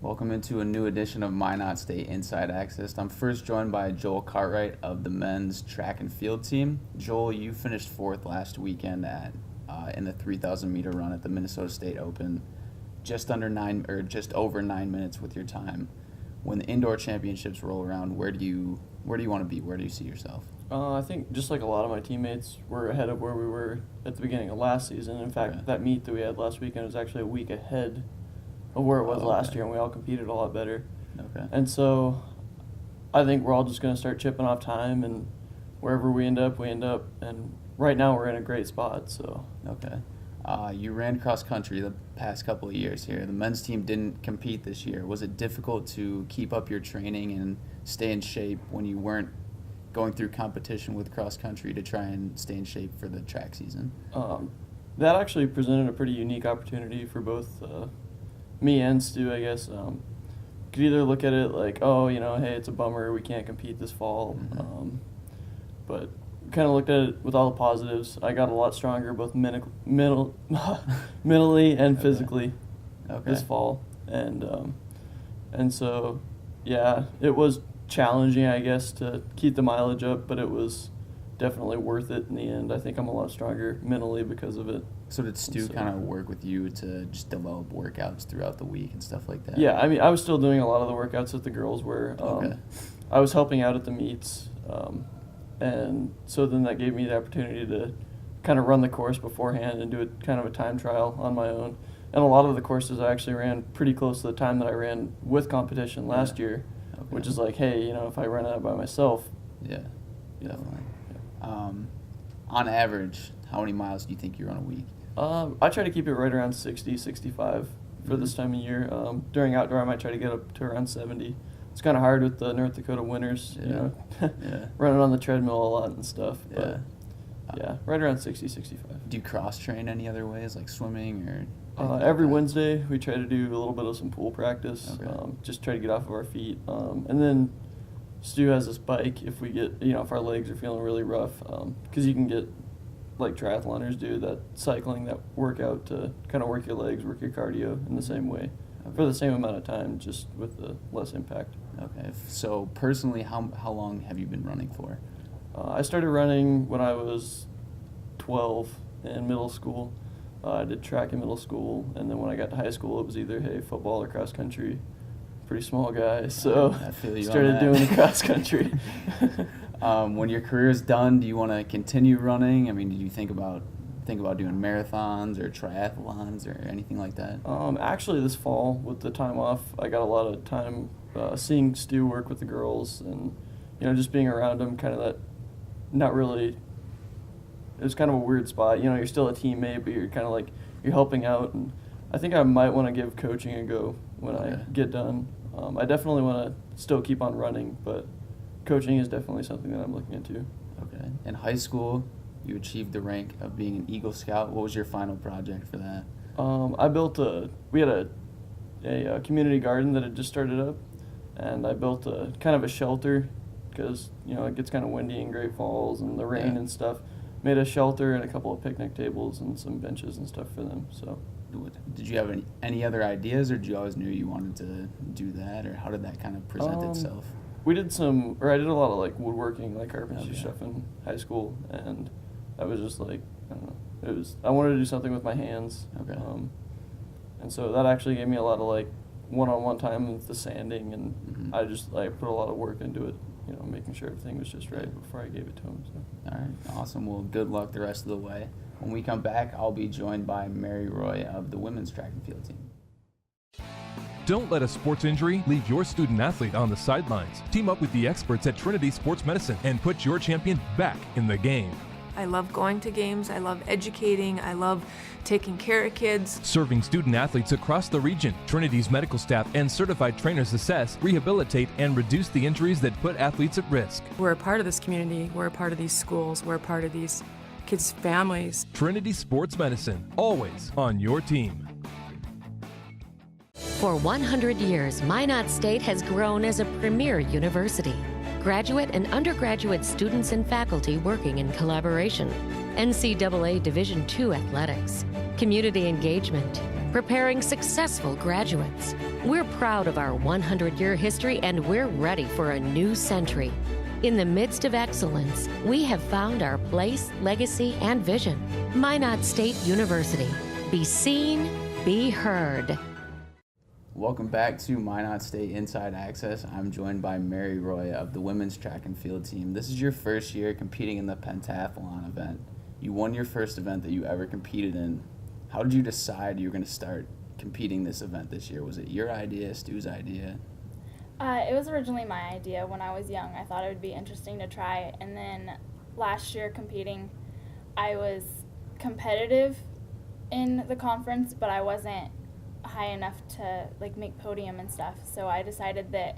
Welcome into a new edition of Minot State Inside Access. I'm first joined by Joel Cartwright of the men's track and field team. Joel, you finished fourth last weekend in the 3,000 meter run at the Minnesota State Open, just over 9 minutes with your time. When the indoor championships roll around, where do you want to be? Where do you see yourself? I think just like a lot of my teammates, we're ahead of where we were at the beginning of last season. In fact, that meet that we had last weekend was actually a week ahead of where it was last year, and we all competed a lot better. Okay. And so I think we're all just going to start chipping off time, and wherever we end up, we end up. And right now we're in a great spot. So. Okay. You ran cross country the past couple of years here. The men's team didn't compete this year. Was it difficult to keep up your training and stay in shape when you weren't going through competition with cross country to try and stay in shape for the track season? That actually presented a pretty unique opportunity for both me and Stu, I guess. Could either look at it like, hey, it's a bummer, we can't compete this fall. Mm-hmm. But kind of looked at it with all the positives. I got a lot stronger both mentally and physically this fall. And so, yeah, it was challenging, I guess, to keep the mileage up, but it was definitely worth it in the end. I think I'm a lot stronger mentally because of it. So did Stu kind of work with you to just develop workouts throughout the week and stuff like that? Yeah, I mean, I was still doing a lot of the workouts that the girls were. I was helping out at the meets, and so then that gave me the opportunity to kind of run the course beforehand and do a kind of a time trial on my own. And a lot of the courses I actually ran pretty close to the time that I ran with competition last year, which is like, hey, if I run out by myself. Yeah, definitely. Yeah. On average, how many miles do you think you run a week? I try to keep it right around 60, 65 for this time of year. During outdoor, I might try to get up to around 70. It's kind of hard with the North Dakota winters, running on the treadmill a lot and stuff. But yeah, right around 60, 65. Do you cross-train any other ways, like swimming or? Every Wednesday, we try to do a little bit of some pool practice, just try to get off of our feet. And then Stu has this bike if we get, if our legs are feeling really rough, because you can get, like triathloners do, that cycling, that workout to kind of work your legs, work your cardio in the same way for the same amount of time, just with the less impact. Okay. So personally, how long have you been running for? I started running when I was 12 in middle school. I did track in middle school, and then when I got to high school, it was either, football or cross country. Pretty small guy, so I feel you started doing the cross country. When your career is done, do you want to continue running? I mean, did you think about doing marathons or triathlons or anything like that? Actually, this fall with the time off, I got a lot of time seeing Stu work with the girls, and just being around him. Kind of that, not really. It was kind of a weird spot. You're still a teammate, but you're kind of like you're helping out, and I think I might want to give coaching a go when I get done. I definitely want to still keep on running, but coaching is definitely something that I'm looking into. Okay. In high school, you achieved the rank of being an Eagle Scout. What was your final project for that? I built we had a community garden that had just started up, and I built a kind of a shelter because, it gets kind of windy in Great Falls and the rain and stuff. Made a shelter and a couple of picnic tables and some benches and stuff for them. So. Did you have any other ideas, or did you always knew you wanted to do that, or how did that kind of present itself? I did a lot of like woodworking, like carpentry stuff in high school, and I was just like, I don't know, I wanted to do something with my hands. Okay. And so that actually gave me a lot of like one-on-one time with the sanding, and I put a lot of work into it, making sure everything was just right before I gave it to him. So. All right, awesome. Well, good luck the rest of the way. When we come back, I'll be joined by Mary Roy of the women's track and field team. Don't let a sports injury leave your student athlete on the sidelines. Team up with the experts at Trinity Sports Medicine and put your champion back in the game. I love going to games. I love educating. I love taking care of kids. Serving student athletes across the region, Trinity's medical staff and certified trainers assess, rehabilitate, and reduce the injuries that put athletes at risk. We're a part of this community. We're a part of these schools. We're a part of these kids' families. Trinity Sports Medicine, always on your team. For 100 years, Minot State has grown as a premier university. Graduate and undergraduate students and faculty working in collaboration. NCAA Division II athletics, community engagement, preparing successful graduates. We're proud of our 100-year history, and we're ready for a new century. In the midst of excellence, we have found our place, legacy, and vision. Minot State University. Be seen, be heard. Welcome back to Minot State Inside Access. I'm joined by Mary Roy of the women's track and field team. This is your first year competing in the pentathlon event. You won your first event that you ever competed in. How did you decide you were going to start competing this event this year? Was it your idea, Stu's idea? It was originally my idea when I was young. I thought it would be interesting to try. And then last year competing, I was competitive in the conference, but I wasn't high enough to make podium and stuff. So I decided that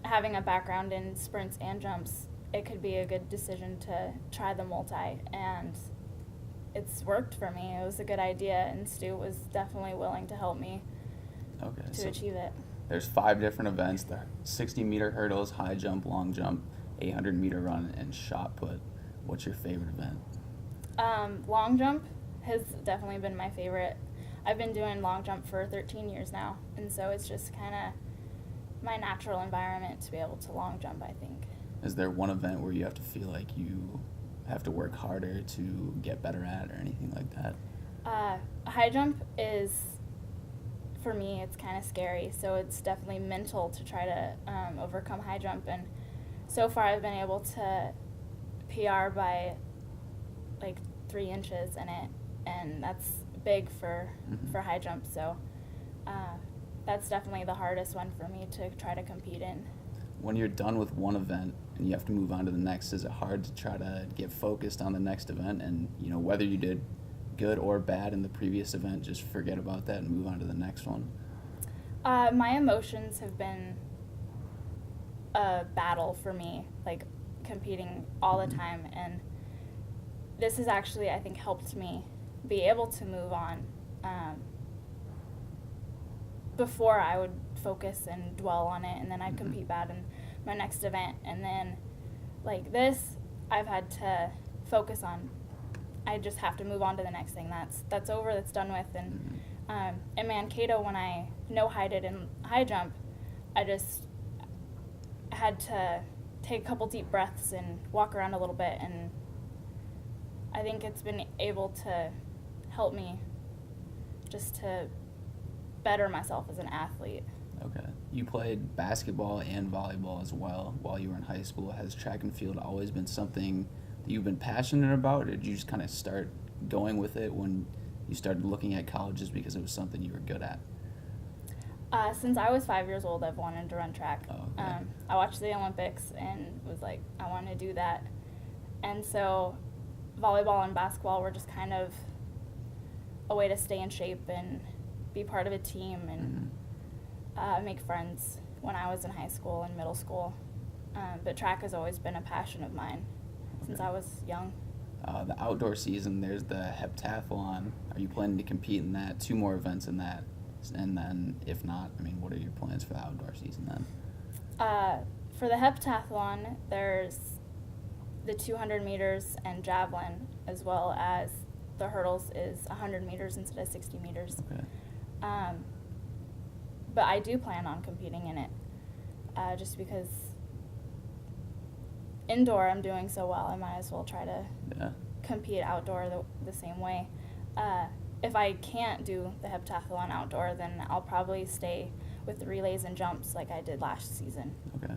having a background in sprints and jumps, it could be a good decision to try the multi, and it's worked for me. It was a good idea, and Stu was definitely willing to help me to achieve it. There's 5 different events: the 60-meter hurdles, high jump, long jump, 800-meter run, and shot put. What's your favorite event? Long jump has definitely been my favorite. I've been doing long jump for 13 years now, and so it's just kind of my natural environment to be able to long jump, I think. Is there one event where you have to feel like you have to work harder to get better at, or anything like that? High jump is, for me, it's kind of scary, so it's definitely mental to try to overcome high jump, and so far I've been able to PR by 3 inches in it, and that's big for high jump, so that's definitely the hardest one for me to try to compete in. When you're done with one event and you have to move on to the next, is it hard to try to get focused on the next event, and whether you did good or bad in the previous event, just forget about that and move on to the next one? My emotions have been a battle for me, competing all the time, and this has actually, I think, helped me be able to move on. Before I would focus and dwell on it, and then I'd compete bad in my next event, and then this I've had to focus on. I just have to move on to the next thing. That's over, that's done with. And in Mankato, when I no-heighted in high jump, I just had to take a couple deep breaths and walk around a little bit, and I think it's been able to help me just to better myself as an athlete. Okay. You played basketball and volleyball as well while you were in high school. Has track and field always been something that you've been passionate about, or did you just kind of start going with it when you started looking at colleges because it was something you were good at? Since I was 5 years old, I've wanted to run track. Oh, okay. I watched the Olympics and was I want to do that. And so volleyball and basketball were just kind of a way to stay in shape and be part of a team and make friends when I was in high school and middle school. But track has always been a passion of mine since I was young. The outdoor season, there's the heptathlon. Are you planning to compete in that? 2 more events in that. And then, if not, what are your plans for the outdoor season then? For the heptathlon, there's the 200 meters and javelin, as well as the hurdles is 100 meters instead of 60 meters. Okay. But I do plan on competing in it, just because indoor I'm doing so well, I might as well try to compete outdoor the same way. If I can't do the heptathlon outdoor, then I'll probably stay with the relays and jumps like I did last season. Okay.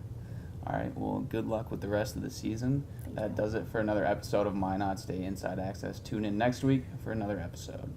All right. Well, good luck with the rest of the season. Thank That you. does it for another episode of Minot State Inside Access. Tune in next week for another episode.